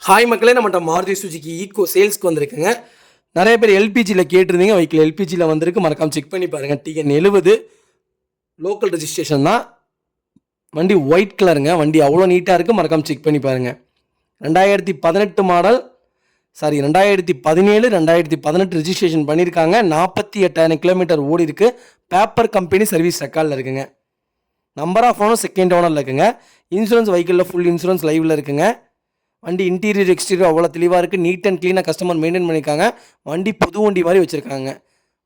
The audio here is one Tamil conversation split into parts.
ஹாய் மக்களே, நம்மகிட்ட மாருதி சுஜுகி ஈக்கோ சேல்ஸ்க்கு வந்திருக்குங்க. நிறைய பேர் எல்பிஜியில் கேட்டிருந்தீங்க. வெஹிக்கிள் எல்பிஜியில் வந்திருக்கு. மறக்காமல் செக் பண்ணி பாருங்கள். TN70 லோக்கல் ரெஜிஸ்ட்ரேஷன் தான். வண்டி ஒயிட் கலருங்க. வண்டி அவ்வளோ நீட்டாக இருக்குது. மறக்காமல் செக் பண்ணி பாருங்கள். 2018 மாடல், 2017 2018 ரெஜிஸ்ட்ரேஷன் பண்ணியிருக்காங்க. 48,000 கிலோமீட்டர் ஓடி இருக்குது. பேப்பர் கம்பெனி சர்வீஸ் ரெக்கார்டில் இருக்குங்க. நம்பர் ஆஃப் ஓனர் செகண்ட் ஓனரில் இருக்குங்க. இன்சூரன்ஸ் வெஹிக்கிளில் ஃபுல் இன்சூரன்ஸ் லைவில் இருக்குங்க. வண்டி இன்டீரியர் எக்ஸ்டீரியர் அவ்வளோ தெளிவாக இருக்குது. நீட் அண்ட் க்ளீனாக கஸ்டமர் மெயின்டைன் பண்ணியிருக்காங்க. வண்டி புது வண்டி மாதிரி வச்சுருக்காங்க.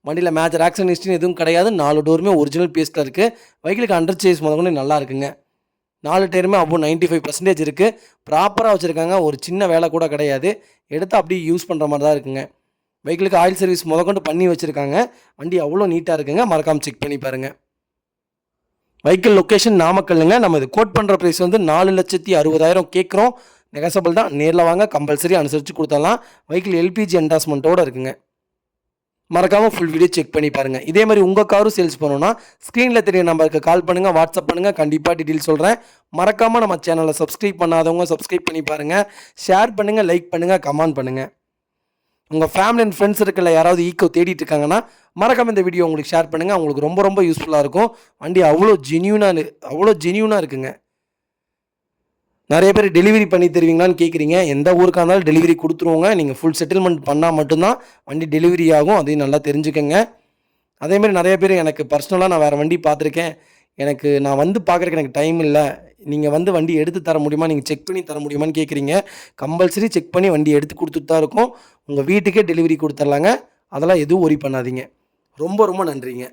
வண்டியில் மேஜர் ஆக்சிடென்ட் ஹிஸ்ட்ரி எதுவும் கிடையாது. 4 டோருமே ஒரிஜினல் பீஸில் இருக்குது. வெஹிக்கிளுக்கு அண்டர் சேஸ் முதல்ல நல்லா இருக்குங்க. 4 டயருமே அவ்வளோ 95% இருக்குது. ப்ராப்பராக வச்சுருக்காங்க. ஒரு சின்ன வேலை கூட கிடையாது. எடுத்து அப்படியே யூஸ் பண்ணுற மாதிரி தான் இருக்குங்க. வெஹிக்கிளுக்கு ஆயில் சர்வீஸ் முதற்கொண்டு பண்ணி வச்சுருக்காங்க. வண்டி அவ்வளோ நீட்டாக இருக்குங்க. மறக்காமல் செக் பண்ணி பாருங்கள். வெஹிக்கிள் லொக்கேஷன் நாமக்கல்லுங்க. நம்ம இது கோட் பண்ணுற ப்ரைஸ் வந்து 4,60,000 கேட்குறோம். நெகசபிள் தான். நேரில் வாங்க, கம்பல்சரி அனுசரித்து கொடுத்தலாம். வெஹிக்கிள் எல்பிஜி என்டாஸ்மெண்ட்டோடு இருக்குங்க. மறக்காமல் ஃபுல் வீடியோ செக் பண்ணி பாருங்கள். இதே மாதிரி உங்கள் காரும் சேல்ஸ் பண்ணணும்னா ஸ்க்ரீனில் தெரிய நம்பருக்கு கால் பண்ணுங்கள், வாட்ஸ்அப் பண்ணுங்கள். கண்டிப்பாக டீட்டெயில் சொல்கிறேன். மறக்காமல் நம்ம சேனலை சப்ஸ்கிரைப் பண்ணாதவங்க சப்ஸ்கிரைப் பண்ணி பாருங்கள். ஷேர் பண்ணுங்கள், லைக் பண்ணுங்கள், கமெண்ட் பண்ணுங்கள். உங்கள் ஃபேமிலி அண்ட் ஃப்ரெண்ட்ஸ் இருக்கல யாராவது ஈக்கோ தேடிட்டு இருக்காங்கன்னா மறக்காமல் இந்த வீடியோ உங்களுக்கு ஷேர் பண்ணுங்கள். அவங்களுக்கு ரொம்ப ரொம்ப யூஸ்ஃபுல்லாக இருக்கும். வண்டி அவ்வளோ ஜென்யூனாக இருக்குங்க. நிறைய பேர் டெலிவரி பண்ணி தருவீங்களான்னு கேட்குறீங்க. எந்த ஊருக்காக இருந்தாலும் டெலிவரி கொடுத்துருவோங்க. நீங்கள் ஃபுல் செட்டில்மெண்ட் பண்ணால் மட்டும்தான் வண்டி டெலிவரி ஆகும். அதையும் நல்லா தெரிஞ்சுக்கங்க. அதேமாதிரி நிறைய பேர் எனக்கு பர்சனலாக நான் வேறு வண்டி பார்த்துருக்கேன், நான் வந்து பார்க்குறக்கு எனக்கு டைம் இல்லை, நீங்கள் வந்து வண்டி எடுத்து தர முடியுமா, நீங்கள் செக் பண்ணி தர முடியுமான்னு கேட்குறீங்க. கம்பல்சரி செக் பண்ணி வண்டி எடுத்து கொடுத்துட்டு தான் இருக்கும். உங்கள் வீட்டுக்கே டெலிவரி கொடுத்துர்லாங்க. அதெல்லாம் எதுவும் ஒரி பண்ணாதீங்க. ரொம்ப ரொம்ப நன்றிங்க.